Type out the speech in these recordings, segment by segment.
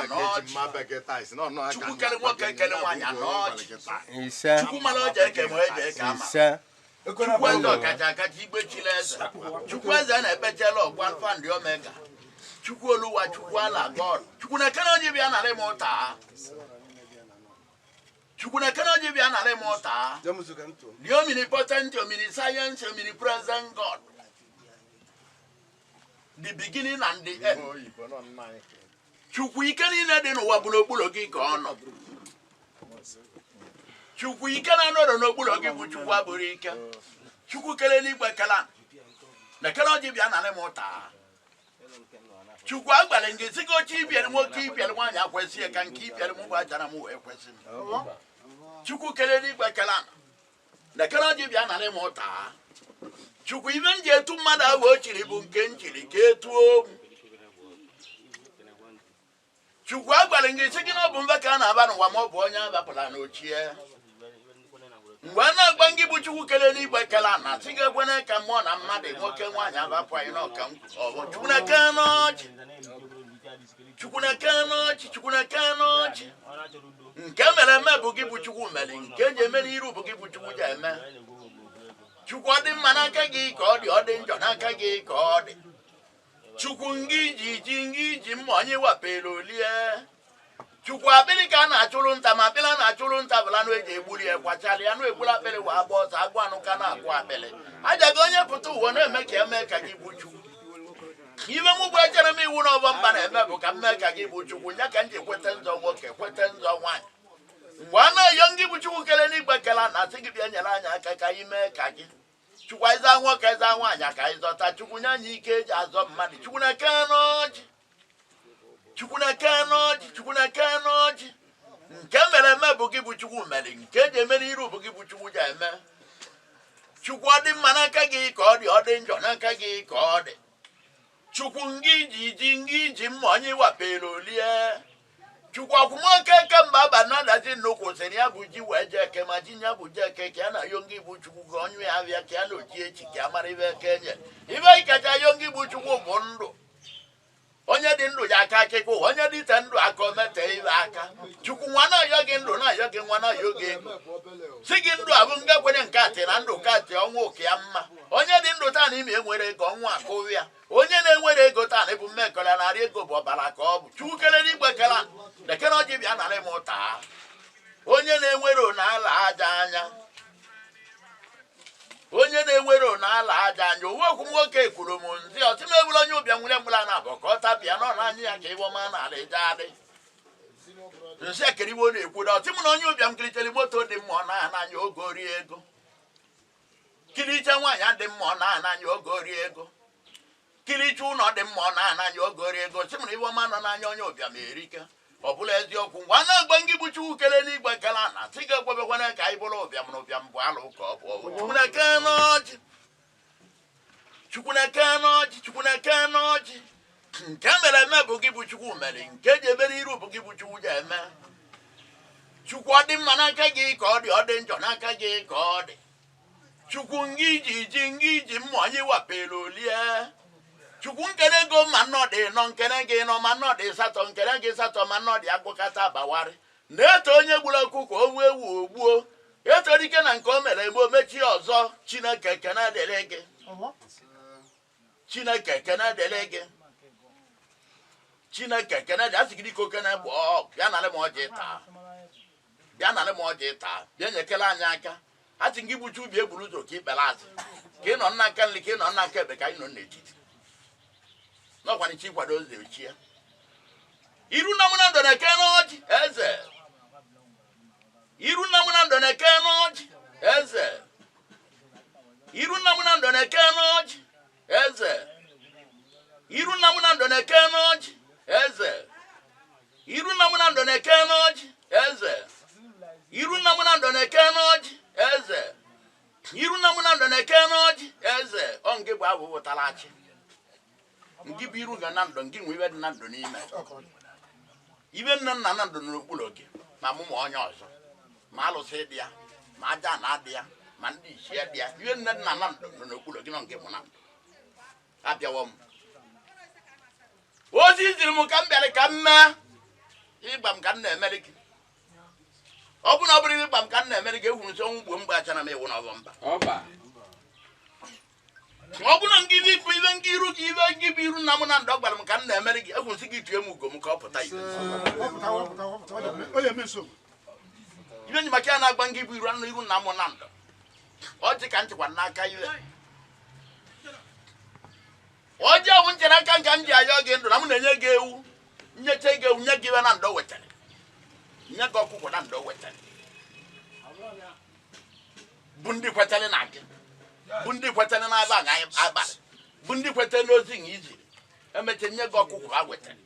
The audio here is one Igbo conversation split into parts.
n'ọchị chukwu kele nwoke kele nwaanyị n'ọchị chukwu mara oje eke ma oje eke ama chukwu eze ọkacha akacha igbe chile eze chukwu eze na-ekpechela ọgwa alfa ndị omega chukwu oluwa chukwu ala god chukwu na-ekene onye bịa narị m ụta chukwu na-ekene onye bịa narị m ụta the omnipotent omniscience omnipresent god the beginning and the end chukwu ike niile dị n'ụwa bụ n'okpuru gị ka ọ nọ chukwu ike na-anọrọ n'okpuru gị bụ chukwu abụrụ ike chukwu kele n'igwe kela na-ekele ọjị bịa narị m ụta chukwu agbalị gị si gị oche ibiere nwoke ibiere nwaanyị akwesịghị ka nke ibiere m gwachara m wee kwesị m chukwu kele n'igwe kela na-ekele ọjị bịa narị m ụta chukwu ibe m ji etu mmadụ ahụ o chiri bụ nke m chiri ka etuo chukwu agbalị gị si gị na ọ bụ mbe ka a na-aba n'ụwa ma ọ bụ onye abapụla n'ochie mgbe a na-agba gị bụ chukwu kele n'igwe kele na si gị ekwene ka mmụọ na mmadụ nwoke nwaanyị abapụ anyị n'ọka chukwu na-eke n'ọchị chukwu na-eke n'ọchị chukwu na-eke n'ọchị nke mere eme bụ gị bụ chukwu mere nke eji eme n'iru bụ gị bụ chukwu ji eme chukwu ọ dị mma n'aka gị ka ọ dị ọ dị njọ n'aka gị ka ọ dị chukwu ngị ji mma onye wapere olie chukwu akpịrị ka a na-achụrụ nta ma akpịrị a na-achụrụ nta bụla anụ eji egburi ya kwachala ya anụ egburu akpịrị wa agba ọsọ agụ anụ ka na-akwụ akpịrị ajaghị onye pụta ụwa na-eme ka eme ka gị bụ chukwu ibe m ugbo echere m iwu n'ọbọ mba na-eme bụ ka m mee ka gị bụ chukwu ya ka m ji ekweta nzọ nwoke kweta nzọ nwaanyị mgbe a na-eyo ngị bụ chukwu kele n'igwe kele na asị gị bịa nyere anyị aka ka anyị mee ka gị chukwu ịza nwoke ịza nwaanyị ka anyị zọta chukwu nye anyị ike eji azọ mmadụ chukwu na-eke n'ọjị chukwu na-eke n'ọjị chukwu na-eke n'ọjị nke mere eme bụ gị bụ chukwu mere nke eji eme n'iru bụ gị bụ chukwu ji eme chukwu ọ dị mma n'aka gị ka ọ dị ọ dị njọ n'aka gị ka ọ dị chukwu ngị ji mma onye wapere olie chukwu ọkwụmoke ke mba aba na-adazi nnukwu sịrị ya bụ ji wee jee eke ma ji ya bụ jee eke ka ya na yongi bụ chukwu ka onye ya bịa ka ya na oji echi ka ya mara ibe eke enye ibe ikacha yongi bụ chukwu bụ ndụ onye dị ndụ ya aka akịkụ onye dịte ndụ aka omete ibe aka chukwu nwa na-ayọ gị ndụ na-ayọ gị nwa na-ayọ gị ego si gị ndụ abụ nga kwere nke atị na ndụ ka atị ọnwa oke ya mma onye dị ndụ taa na ime enwere ego ọnwa akụrụ ya onye na-enwere ego taa na ebu mmekọrọ narị ego bụ ọbara ka ọ bụ chukwu kele n'igwe kela dekere ọjị bịa narị m ụta onye na-enwere n'ala aja anya onye na-enwere n'ala aja anya owe okwu nwoke kwuru m nzi ọtị m ebula onye ụbịa nwere mgbala na abụ ka ọ tapịa nọ n'anya ya ka ịbọma n'ala eje adị nsị ekeriwo na-ekwu da ọtị m na onye ụbịa m kiritere moto dị mma ọ na n'anya oge ori ego kiricha nwaanyị dị mma ọ na n'anya oge ori ego kiricha ụlọ dị mma ọ na n'anya oge ori ego sị m na ịbọma nọ n'anya onye ụbịa ma erike ọ bụla eziokwu ngwa na-agba ngị bụ chukwu kele n'igwe kele na sị gị ekwebekwana ka anyị bụrụ ụbịam na ụbịam bụ alụ ka ọ bụ chukwu na-eke n'ọjị chukwu na-eke n'ọjị chukwu na-eke n'ọjị nke mere eme bụ gị bụ chukwu mere nke ji ebe n'iru bụ gị bụ chukwu ji eme chukwu ọ dị mma n'aka gị ka ọ dị ọ dị njọ n'aka gị ka ọ dị chukwu ngị ji mma onye wapere olie chukwu nkene ego ma nnọdị nọ nkene gị nọ ma nnọdị satọ nkene gị satọ ma nnọdị agụkata abawarị na-eto onye gburu ọkụkọ owu ewu ogbuo eto dike na nke o mere egbo mechie ọzọ chineke ekene dịrị gị chineke ekene dịrị gị chineke ekene dị asị gị dịka okene bụ bịa narị m ọjị taa bịa narị m ọjị taa bịa nyekele anyị aka asị gị gbuchi ubi egburu ụzọ ka ikpere azị ka ị nọ nna nka nri ka ị nọ nna nka ebe ka anyị nọ n'etiti n'ọkwanichi ịkwado ozi ochie Iru Nna Umu Nando na-eke n'ọjị eze Iru Nna Umu Nando na-eke n'ọjị eze Iru Nna Umu Nando na-eke n'ọjị eze Iru Nna Umu Nando na-eke n'ọjị eze Iru Nna Umu Nando na-eke n'ọjị eze Iru Nna Umu Nando na-eke n'ọjị eze Iru Nna Umu Nando na-eke n'ọjị eze ọ nke bụ abụ pụtara achị nke bụ iru ga na ndụ nke nwe ibe dị na ndụ n'ime ibe nne nna na ndụ n'okpuru gị ma mụmụ onye ọzọ ma alụsị dị ya ma aja na adị ya ma ndị ichie dị ya ibe nne nna na ndụ nọ n'okpuru gị nọ nke mụ na ndụ abịawo m ozi ziri m ka m bịara ka m mee ịgba m ka m na-emere gị ọ bụ na ọ bụrụ ịgba m ka m na-emere gị ehuru nso ọnwụ gbuo mgbe achara m ewu n'ọbọ mba ọ bụ na ngịdị bụ ibe ngị iru gị ibe ngị bụ Iru Nna Umu Nando gwara m ka m na-emere gị ehuru nsi gị tue m ugo m ka ọ pụta ibe ibe nyi maka ya na-agba ngị bụ Iru Nna Umu Nando ọ dị ka nchịkwa n'aka iwe ọ ji ọbụ nchere aka nka m ji ayọ gị ndụ na m na-enye gị ewu nyecha gị ewu nye gị iwe na ndo wetara nye gị ọkụkọ na ndo wetara bụ ndị kwetara na gị bụ ndị kwetara na aba abalị bụ ndị kwetara n'ozi na iji emecha nye gị ọkụkọ ha wetara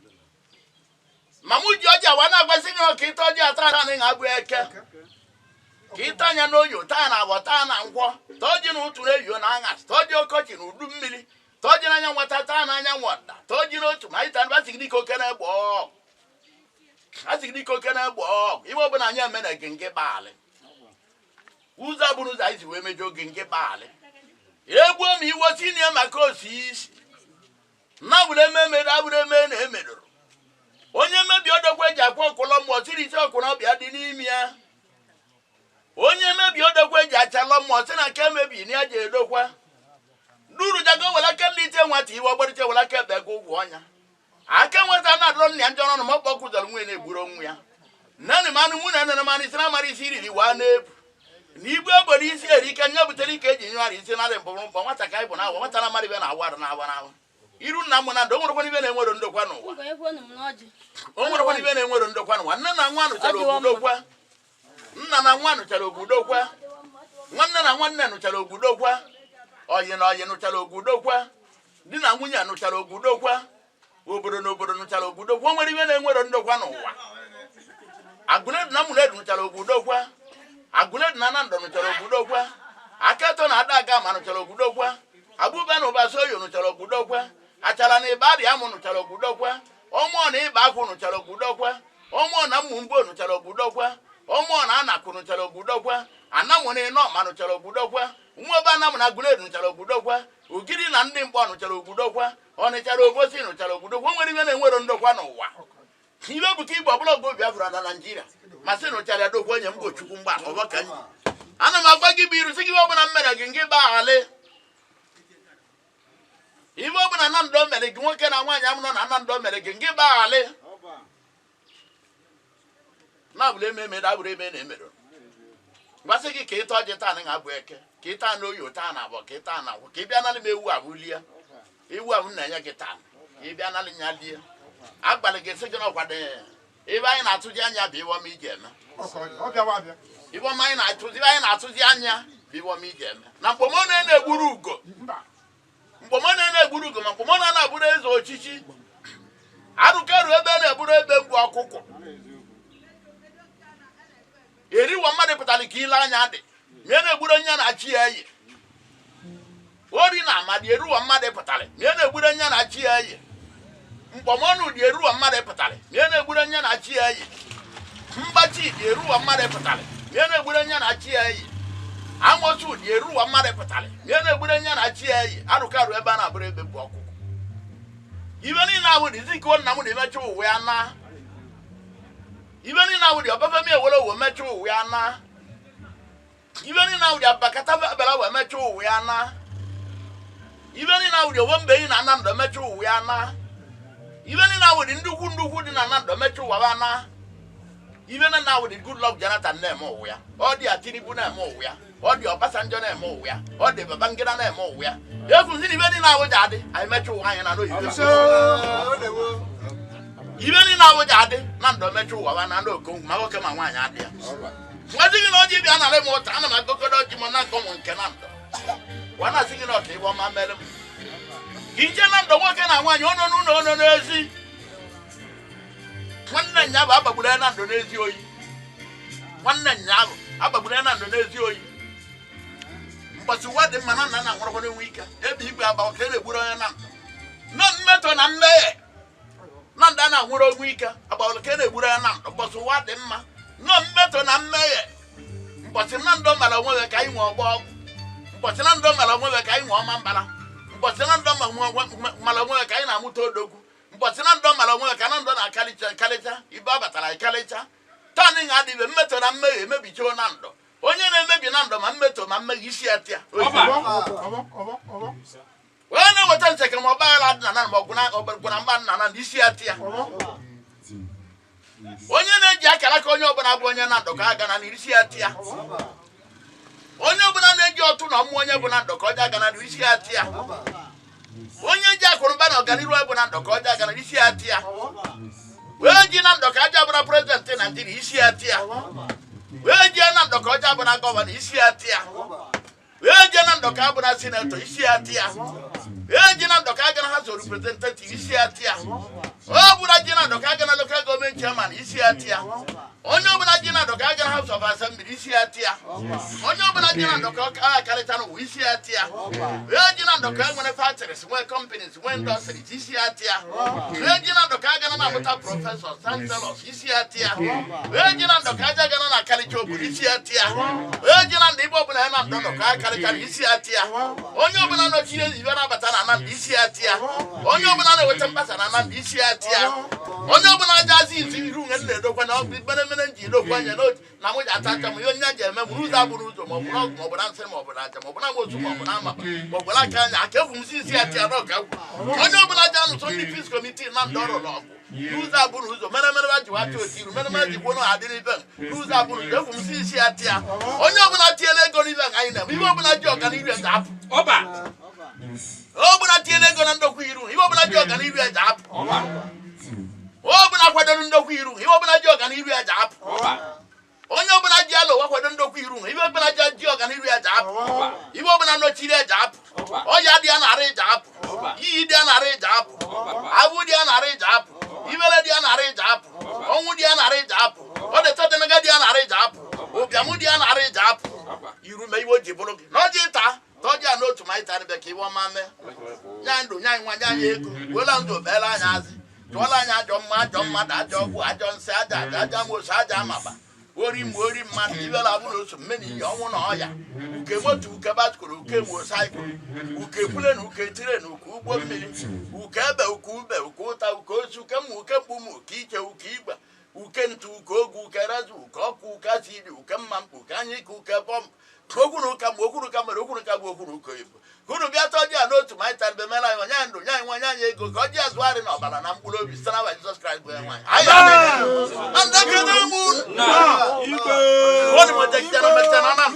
ma mụ ji ọjị awa na-agwasị gị ka ịta ọjị atara na anyị ga-abụ eke ka ịta anya n'oyo taa na abọ taa na nkwọ ta ọjị na ụtụ na-eyo na aṅasị ta ọjị ọkọchị na udu mmiri ta ọjị n'anya nwata taa na anya nwata ta ọjị n'otu ma anyị taa ba sigide ike oke na-egbe ọgụ asigide ike oke na-egbe ọgụ iwe ọbụla anyị eme na gị nke baalị ụzọ abụrụ ụzọ anyị si wee mejọ gị nke baalị egbuo m iwe tinye maka osi isi na abụrụ ememere abụrụ eme na emedoro onye mebi odogwu eji akwa ọkụlọ mmụọ siri isi ọkụrụ ọbịa dị n'ime ya onye mebi odogwu eji achalọ mmụọ si na nke mebi na ya ji edokwa duru jago wela ke nlite nwata iwe ọgbarịcha wela ke ebe gị ụgwọ ọnya aka nweta na-adọrọ nna ya njọ n'ọnụ ma ọ kpọkụzara nwe na-egburu onwe ya nne manụ mụ na nne manụ isi na amara isi iriri waa na-ebu na igwe obodo isi eri ike nye butere ike eji nyụara isi narị mbọ nwata ka anyị bụ na awa nwata na amara ibe na awa na awa na awa Iru Nna Umu Nando o nwerekwana ibe na-enwero ndokwa n'ụwa o nwerekwana ibe na-enwero ndokwa n'ụwa nne na nwa nụchara ogbudokwa nna na nwa nụchara ogbudokwa nwanne na nwanne nụchara ogbudokwa oyi na oyi nụchara ogbudokwa di na nwunye nụchara ogbudokwa obodo na obodo nụchara ogbudokwa o nwere ibe na-enwero ndokwa n'ụwa Agụnedu na Amunedu nụchara ogbudokwa Agụnedu na Nando nụchara ogbudokwa Akato na Adaga ma nụchara ogbudokwa Abụba na Ụbasoyo nụchara ogbudokwa achara na ịba dị amụ nụchara ogbudokwa ọmụọ na ịba akwụ nụchara ogbudokwa ọmụọ na mmụmgbo nụchara ogbudokwa ọmụọ na anakụ nụchara ogbudokwa anamụ na ịnọ ma nụchara ogbudokwa nwebe anamụ na Agụnedu nụchara ogbudokwa Ugiri na ndị mkpọ nụchara ogbudokwa Ọnịchara Obosi nụchara ogbudokwa nwere ibe na-enwero ndokwa n'ụwa ibe bụ ka Igbo ọbụla ogo Biafra na Naịjirịa ma sị nụchara ya dokwa onye mgbo Chukwu mgba ọgbọ ka anyị ana m agwa gị bụ Iru sị gị ọbụla mmere gị nke gbaghali ibe ọbụla na Nando mere gị nwoke na nwaanyị amụrụ na Nando mere gị nke gbaghali na abụrụ eme da abụrụ eme na-emero gwasị gị ka ịta ọjị taa na ga-abụ eke ka ịta na oyi taa na abụọ ka ịta na akwụ ka ị bịa nalị m ewu abụlie ewu ahụ na-enye gị taa ka ị bịa nalị nya lie agbalị gị sị gị na ọkwado ebe anyị na-atụzi anya bụ iwọm iji eme iwọm anyị na-atụzi anya bụ iwọm iji eme na mkpomọnụ na-egburu ugo mkpomọnụ na-egburu ugo ma mkpomọnụ na-abụrụ eze ochichi arụkerụ ebe na-eburu ebe mbụ ọkụkọ eriwo mmadụ pụtara ka ile anya dị mie na-egburu onye na-achị ya eyi ori na amadi eruwo mmadụ pụtara mie na-egburu onye na-achị ya eyi mkpọmọnụ dị eruwo mmadụ pụtara mie na-egburu onye na-achị ya eyi mgbachi dị eruwo mmadụ pụtara mie na-egburu onye na-achị ya eyi amosu dị eruwo mmadụ pụtara mie na-egburu onye na-achị ya eyi arụkarụ ebe a na-abụrụ ebe bụ ọkụkọ ibe niile ahụ dị ziko nna m na-emecha ụwa ya na ibe niile ahụ dị ọbafe m ewere owe mecha ụwa ya na ibe niile ahụ dị abakata abara wee mecha ụwa ya na ibe niile ahụ dị owe mgbe ị na Nando mecha ụwa ya na ibe niile ahụ dị ndukwu dị na Nando mecha ụwa ya na ibe niile ahụ dị Goodluck Jonathan na-eme ụwa ya ọ dị Tinubu na-eme ụwa ya ọ dị Obasanjo na-eme ụwa ya ọ dị Babangida na-eme ụwa ya ekwuzi na ibe niile ahụ ji adị anyị mecha ụwa anyị na n'oyibo ibe niile ahụ ji adị Nando mecha ụwa ya na ndị Okonkwo ma nwoke ma nwaanyị adị ya nwazi gị na ọjị bịa narị m ụta ana m agụgodo ọjị m na nkọ m nke Nando wa na-asị gị na ọka ịgba ọma mere m ije Nando nwoke na nwaanyị ọnụ n'ụlọ ọnụ n'ezi nwanne nya bụ agbagburu ya Nando n'ezi oyi nwanne nya bụ agbagburu ya Nando n'ezi oyi mgbasi ụwa dị mma na nna nwụrụkwana enwe ike ebe igwe agbawa ka e na-egburu onye Nando nọ mmetọ na mmehie Nando a na-anwụrụ onwe ike agbawara ka e na-egburu ya Nando mgbasi ụwa dị mma nọ mmetọ na mmehie mgbasi Nando mara onwe ya ka anyị nwee ọgbọ ọgwụ mgbasi Nando mara onwe ya ka anyị nwee ọma mbara mgbasi Nando mara onwe ya ka anyị na-amụta odogwu but Nando Malamo Canando Calicha, Ibabatala Calicha, turning at the method and maybe Joe Nando. Onye maybe Nando, my method, my Isiatia. Well, I was taking mobile at Nanamoguna or Gunaman and Isiatia. Onye Jacalacono, Bonabonia Nando Gagan and Isiatia. Onye Bonanego to no Monia Bonando Kojagan and Isiatia. Onye Jacorbano Ganiro Bonando Kojagan and Isiatia. Well, Ginando Kajabana President and Isiatia. Well, Janando Kojabana Governor Isiatia. Well, Janando Cabana Senator Isiatia. Janando Kagan has a representative Isiatia. Oh, Budajana Kagana local government chairman Isiatia. Onyo Budajana Kagan House of Assembly Isiatia. Onyo Budajana Kaletano Isiatia. Janando Kagan manufacturers, where companies, when industries Isiatia. Janando Kagana Mota professors, chancellors Isiatia. Janando Kagana Kalicho Isiatia. Janando Ibobana Dono Kalikan Isiatia. Onyo Banano Chiles Ivana Batana Isiatia. Onyo Banana with Ambassador Isiatia. Onyo Banajazi is in room and the one of the Benemenji, no one you know. Now we attack them, you know, Muruza Buruzo, Mobanam, Mobanamo, Mobanaka, I came from Isiatia. Onyo Banajan, Sunday Peace Committee, Nandoro. Luza Buruzo, Menamana, Menamaji, one I didn't Luza Buruzo from Isiatia. Onyo Banatia Gonivan, I know. We open a joke and even up. Oba. Open a Tiago Quiru, he opened a joke and he read up. Open a quadrando Quiru, he opened a joke and he read up. Only open a jello, a quadrando Quiru, he opened a joke and he read up. He opened a nochile up. Oh, Yadiana read up. Yidiana read up. Awudiana read up. Iveladiana read up. Omudiana read up. Or the Tatanagadiana read up. Opiamudiana read up. You remember what you broke. Not Jita. Toja no to my time beki wa mame. Nyandu nyan wanya yeku. Wela ndo bela nyazi. Tola nya jomma da jobu ajon se aja mo saja maba. Wori man ibela bulo so meni yo won oya. Uke motu uke baskuru uke mo cycle. Uke pulen uke tire no ku ugbo mmiri. Uke ebe uke ta uke osu ke mu uke bumu kike uke igba. Uke ntu uke ogu uke razu uke oku uke asidi uke mmampu uke anyiku uke bom. Okunu ka okunu ko ibu kunu bia toji ano to my time be mela nyando nyanya ego ko ji azwari na obala na mkpulo obi sana wa Jesus Christ go enwan aya and the moon na ibe woni mo je kena metena na